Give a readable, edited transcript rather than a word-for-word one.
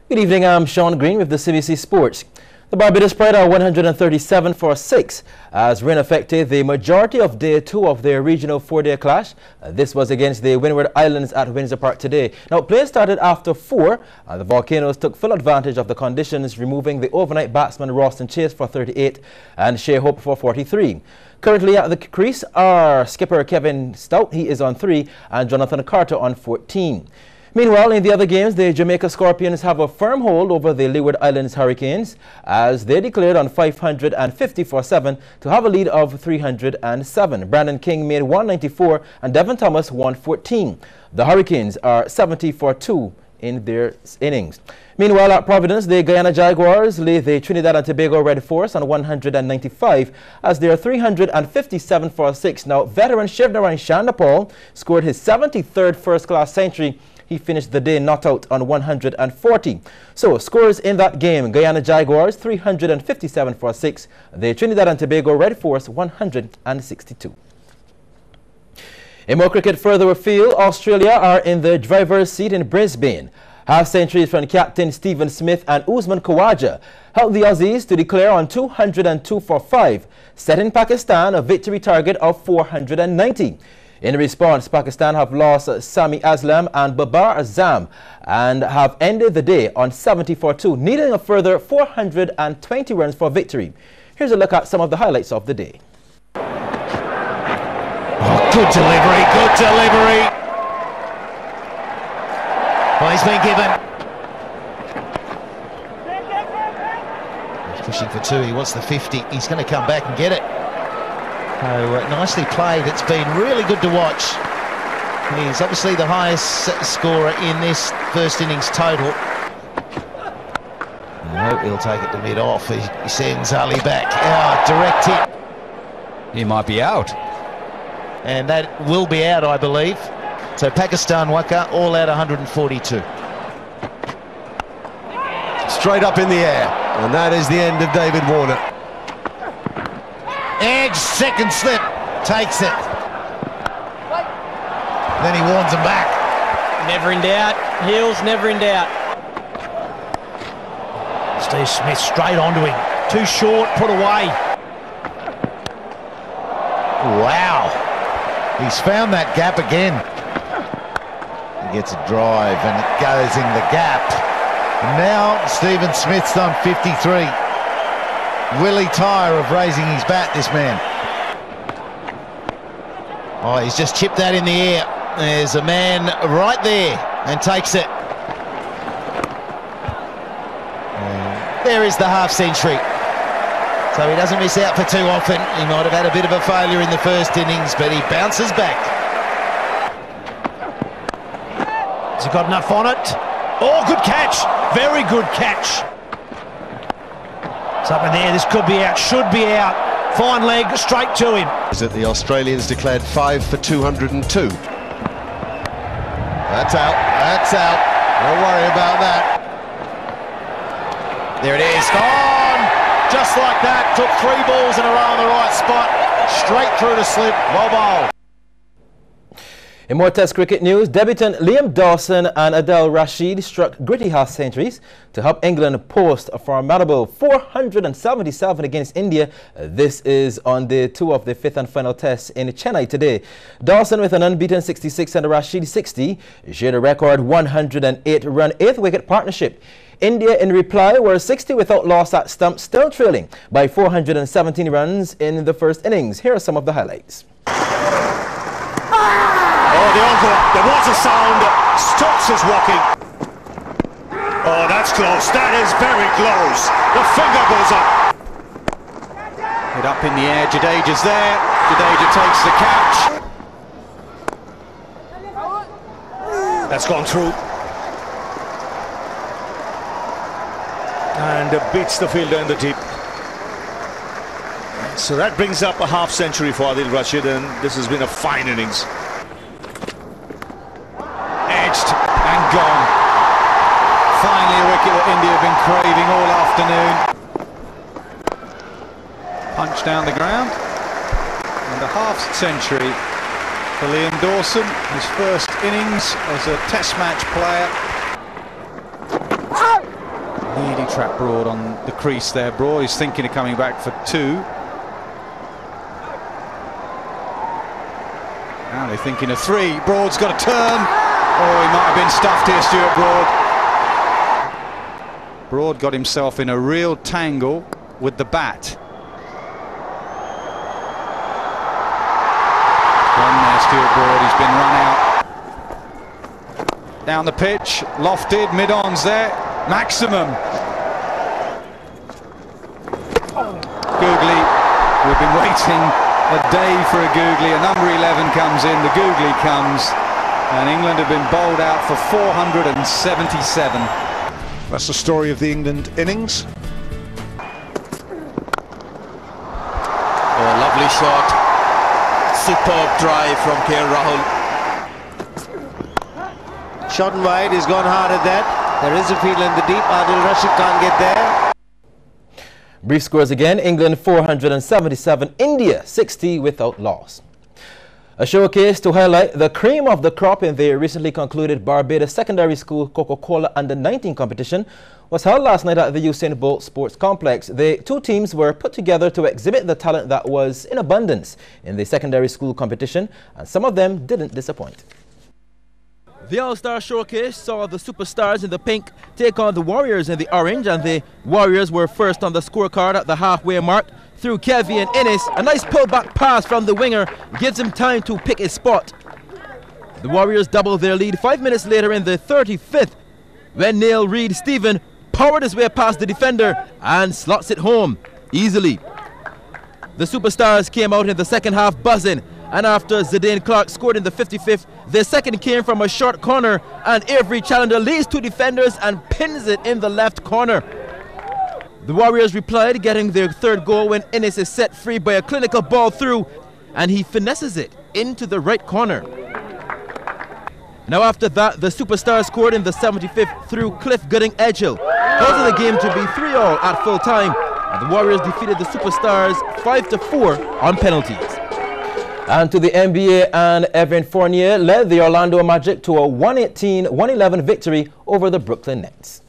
Good evening, I'm Sean Green with the Cbc Sports. The Barbados Pride are 137 for 6 as rain affected the majority of day 2 of their regional 4-day clash. This was against the Windward Islands at Windsor Park today. Now, play started after 4 and the Volcanoes took full advantage of the conditions, removing the overnight batsman Ralston Chase for 38 and Shea Hope for 43. Currently at the crease are skipper Kevin Stout, he is on 3, and Jonathan Carter on 14. Meanwhile, in the other games, the Jamaica Scorpions have a firm hold over the Leeward Islands Hurricanes as they declared on 550 for 7 to have a lead of 307. Brandon King made 194 and Devon Thomas 114. The Hurricanes are 70 for 2 in their innings. Meanwhile, at Providence, the Guyana Jaguars lead the Trinidad and Tobago Red Force on 195 as they are 357 for 6. Now, veteran Shivnarine Shandapal scored his 73rd first-class century. He finished the day not out on 140. So, scores in that game: Guyana Jaguars 357 for 6, the Trinidad and Tobago Red Force 162. In more cricket further afield, Australia are in the driver's seat in Brisbane. Half centuries from captain Stephen Smith and Usman Khawaja helped the Aussies to declare on 202 for 5, setting Pakistan a victory target of 490. In response, Pakistan have lost Sami Aslam and Babar Azam and have ended the day on 70 for 2, needing a further 420 runs for victory. Here's a look at some of the highlights of the day. Oh, good delivery, good delivery. Well, he's been given. He's pushing for 2, he wants the 50, he's going to come back and get it. Oh, nicely played. It's been really good to watch. He's obviously the highest scorer in this first innings total. No, he'll take it to mid-off. He sends Ali back. Direct hit. He might be out. And that will be out, I believe. So Pakistan Waka all out 142. Straight up in the air. And that is the end of David Warner. Edge, second slip, takes it. Then he warns him back. Never in doubt, Hills never in doubt. Steve Smith straight onto him. Too short, put away. Wow. He's found that gap again. He gets a drive and it goes in the gap. And now Stephen Smith's done 53. Will he tire of raising his bat, this man? Oh, he's just chipped that in the air. There's a man right there and takes it. And there is the half century. So he doesn't miss out for too often. He might have had a bit of a failure in the first innings, but he bounces back. Has he got enough on it? Oh, good catch. Very good catch. Something there, this could be out, should be out. Fine leg, straight to him. Is it the Australians declared 5 for 202? That's out, that's out. Don't worry about that. There it is, gone! Just like that, took 3 balls in a row in the right spot. Straight through the slip, well bowled. In more Test cricket news, debutant Liam Dawson and Adel Rashid struck gritty half centuries to help England post a formidable 477 against India. This is on day 2 of the 5th and final test in Chennai today. Dawson with an unbeaten 66 and Rashid 60 shared a record 108-run 8th wicket partnership. India in reply were 60 without loss at stump, still trailing by 417 runs in the first innings. Here are some of the highlights. Oh, the envelope, there was a sound, stops his walking. Oh, that's close, that is very close. The finger goes up. Hit up in the air, Jadeja's there. Jadeja takes the catch. That's gone through. And beats the fielder in the deep. So that brings up a half century for Adil Rashid, and this has been a fine innings. And gone. Finally a wicket that India have been craving all afternoon. Punch down the ground. And a half century for Liam Dawson. His first innings as a test match player. really trapped Broad on the crease there. Broad is thinking of coming back for 2. Now they're thinking of 3. Broad's got a turn. Oh, he might have been stuffed here, Stuart Broad. Broad got himself in a real tangle with the bat. Gone there, Stuart Broad. He's been run out. Down the pitch, lofted, mid-ons there. Maximum. Googly, we've been waiting a day for a googly. A number 11 comes in, the googly comes, and England have been bowled out for 477. That's the story of the England innings. Oh, lovely shot. Superb drive from KL Rahul. Shot and wide, he's gone hard at that. There is a field in the deep. Adil Rashid can't get there. Brief scores again. England 477, India 60 without loss. A showcase to highlight the cream of the crop in the recently concluded Barbados Secondary School Coca-Cola Under-19 competition was held last night at the Usain Bolt Sports Complex. The 2 teams were put together to exhibit the talent that was in abundance in the secondary school competition, and some of them didn't disappoint. The All-Star Showcase saw the superstars in the pink take on the Warriors in the orange, and the Warriors were first on the scorecard at the halfway mark through Kevin Innes. A nice pullback pass from the winger gives him time to pick his spot. The Warriors doubled their lead 5 minutes later in the 35th when Neil Reid Stephen powered his way past the defender and slots it home easily. The superstars came out in the second half buzzing, and after Zidane Clark scored in the 55th, their second came from a short corner, and Avery Challenger leads 2 defenders and pins it in the left corner. The Warriors replied, getting their third goal when Innes is set free by a clinical ball through, and he finesses it into the right corner. Now after that, the superstars scored in the 75th through Cliff Gooding Edghill, causing the game to be 3-all at full time, and the Warriors defeated the superstars 5-4 on penalties. And to the NBA, and Evan Fournier led the Orlando Magic to a 118-111 victory over the Brooklyn Nets.